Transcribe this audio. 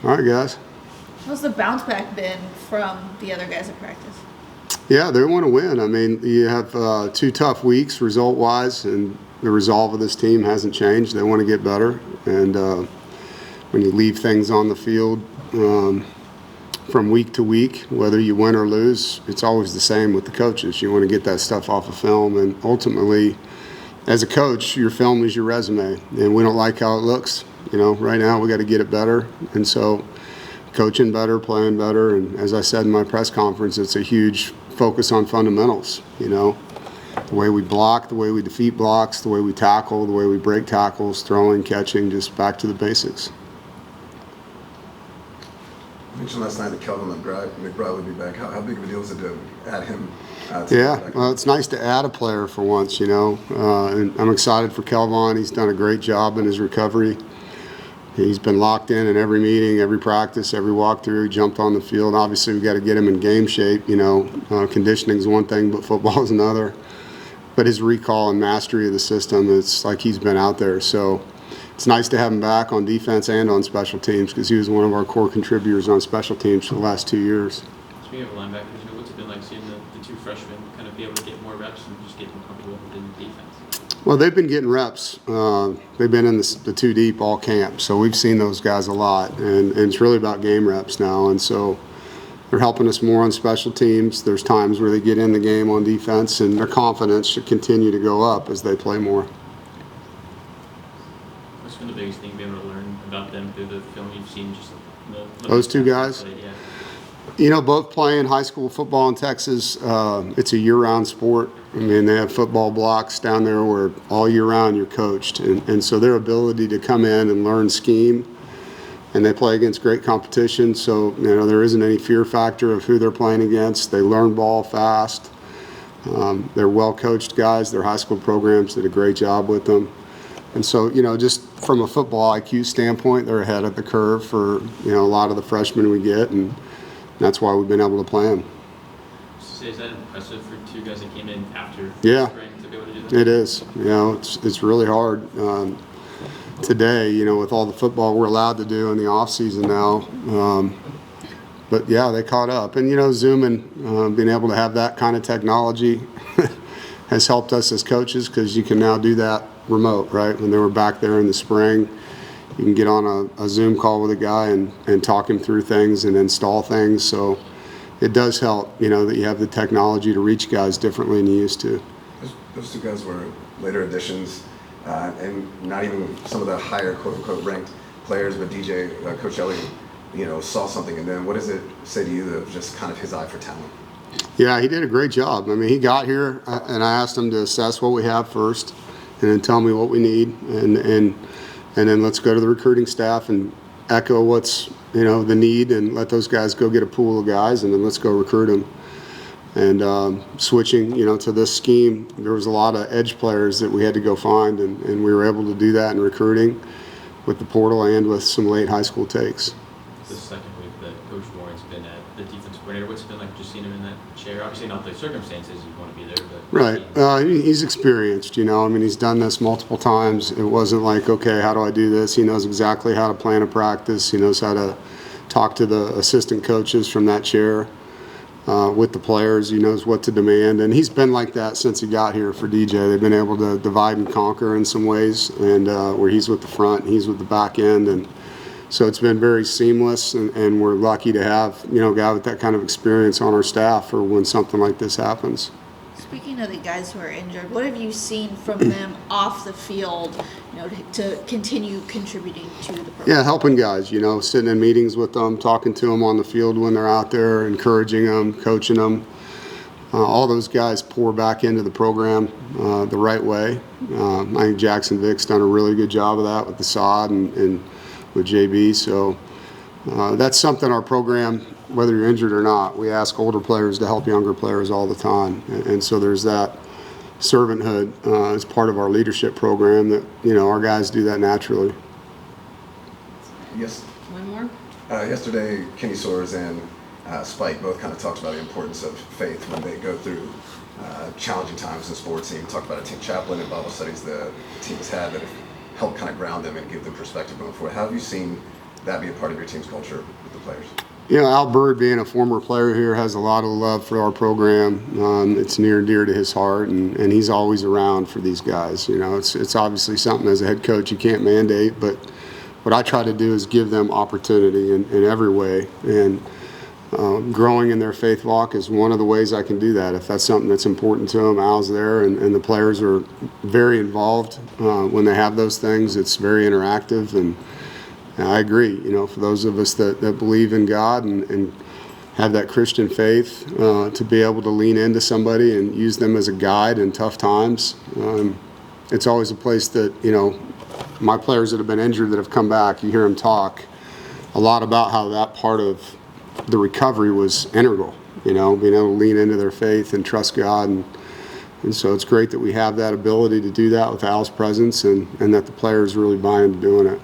All right, guys. How's the bounce back been from the other guys at practice? Yeah, they want to win. I mean, you have 2 tough weeks result-wise, and the resolve of this team hasn't changed. They want to get better, and when you leave things on the field from week to week, whether you win or lose, it's always the same with the coaches. You want to get that stuff off of film, and ultimately, as a coach, your film is your resume, and we don't like how it looks. You know, right now we got to get it better, and so coaching better, playing better, and as I said in my press conference, it's a huge focus on fundamentals. You know, the way we block, the way we defeat blocks, the way we tackle, the way we break tackles, throwing, catching, just back to the basics. You mentioned last night that Campbell McBride would be back. How big of a deal is it to add him? Yeah, well, it's nice to add a player for once, you know. And I'm excited for Kelvon. He's done a great job in his recovery. He's been locked in every meeting, every practice, every walkthrough. He jumped on the field. Obviously, we got to get him in game shape. You know, conditioning is one thing, but football is another. But his recall and mastery of the system, it's like he's been out there. So it's nice to have him back on defense and on special teams because he was one of our core contributors on special teams for the last 2 years. Speaking of linebackers, you know, what's it been like seeing the 2 freshmen kind of be able to get more reps and just get more comfortable within the defense? Well, they've been getting reps. They've been in the 2 deep all camp, so we've seen those guys a lot, and it's really about game reps now, and so they're helping us more on special teams. There's times where they get in the game on defense, and their confidence should continue to go up as they play more. What's been the biggest thing being able to learn about them through the film you've seen? Just Those 2 guys? Yeah. You know, both playing high school football in Texas. It's a year-round sport. I mean, they have football blocks down there where all year round you're coached. And so their ability to come in and learn scheme, and they play against great competition. So, you know, there isn't any fear factor of who they're playing against. They learn ball fast. They're well-coached guys. Their high school programs did a great job with them. And so, you know, just from a football IQ standpoint, they're ahead of the curve for, you know, a lot of the freshmen we get. And that's why we've been able to play them. Is that impressive for 2 guys that came in after spring to be able to do that? It is. You know, it's really hard today, you know, with all the football we're allowed to do in the off season now. But yeah, they caught up. And, you know, Zoom and being able to have that kind of technology has helped us as coaches because you can now do that remote, right? When they were back there in the spring, you can get on a Zoom call with a guy and talk him through things and install things. So it does help, you know, that you have the technology to reach guys differently than you used to. Those 2 guys were later additions, and not even some of the higher quote-unquote ranked players, but Coach Elliott, you know, saw something in them. What does it say to you of just kind of his eye for talent? Yeah, he did a great job. I mean, he got here, and I asked him to assess what we have first and then tell me what we need, and then let's go to the recruiting staff and echo what's, you know, the need, and let those guys go get a pool of guys, and then let's go recruit them. And switching, you know, to this scheme, there was a lot of edge players that we had to go find, and we were able to do that in recruiting with the portal and with some late high school takes. The second week that Coach Warren's been at the defensive coordinator, what's it been like just seeing him in that chair? Obviously not the circumstances you want to be there, but... Right. He's experienced, you know. I mean, he's done this multiple times. It wasn't like, okay, how do I do this? He knows exactly how to plan a practice. He knows how to talk to the assistant coaches from that chair with the players. He knows what to demand. And he's been like that since he got here for DJ. They've been able to divide and conquer in some ways, and where he's with the front, he's with the back end. And so it's been very seamless, and we're lucky to have, you know, a guy with that kind of experience on our staff for when something like this happens. Speaking of the guys who are injured, what have you seen from them off the field, you know, to continue contributing to the program? Yeah, helping guys, you know, sitting in meetings with them, talking to them on the field when they're out there, encouraging them, coaching them. All those guys pour back into the program the right way. I think Jackson Vick's done a really good job of that with the sod and with JB. So that's something our program, whether you're injured or not, we ask older players to help younger players all the time. And so there's that servanthood as part of our leadership program that, you know, our guys do that naturally. Yes. One more? Yesterday, Kenny Soares and Spike both kind of talked about the importance of faith when they go through challenging times in sports. And you talked about a team chaplain and Bible studies the team has had that have helped kind of ground them and give them perspective going forward. How have you seen that be a part of your team's culture with the players? You know, Al Bird, being a former player here, has a lot of love for our program. It's near and dear to his heart, and he's always around for these guys. You know, it's obviously something as a head coach you can't mandate, but what I try to do is give them opportunity in every way. And growing in their faith walk is one of the ways I can do that. If that's something that's important to them, Al's there, and the players are very involved when they have those things. It's very interactive, and I agree. You know, for those of us that believe in God and have that Christian faith, to be able to lean into somebody and use them as a guide in tough times, it's always a place that, you know, my players that have been injured that have come back, you hear them talk a lot about how that part of the recovery was integral, you know, being able to lean into their faith and trust God. And so it's great that we have that ability to do that with Al's presence, and that the players really buy into doing it.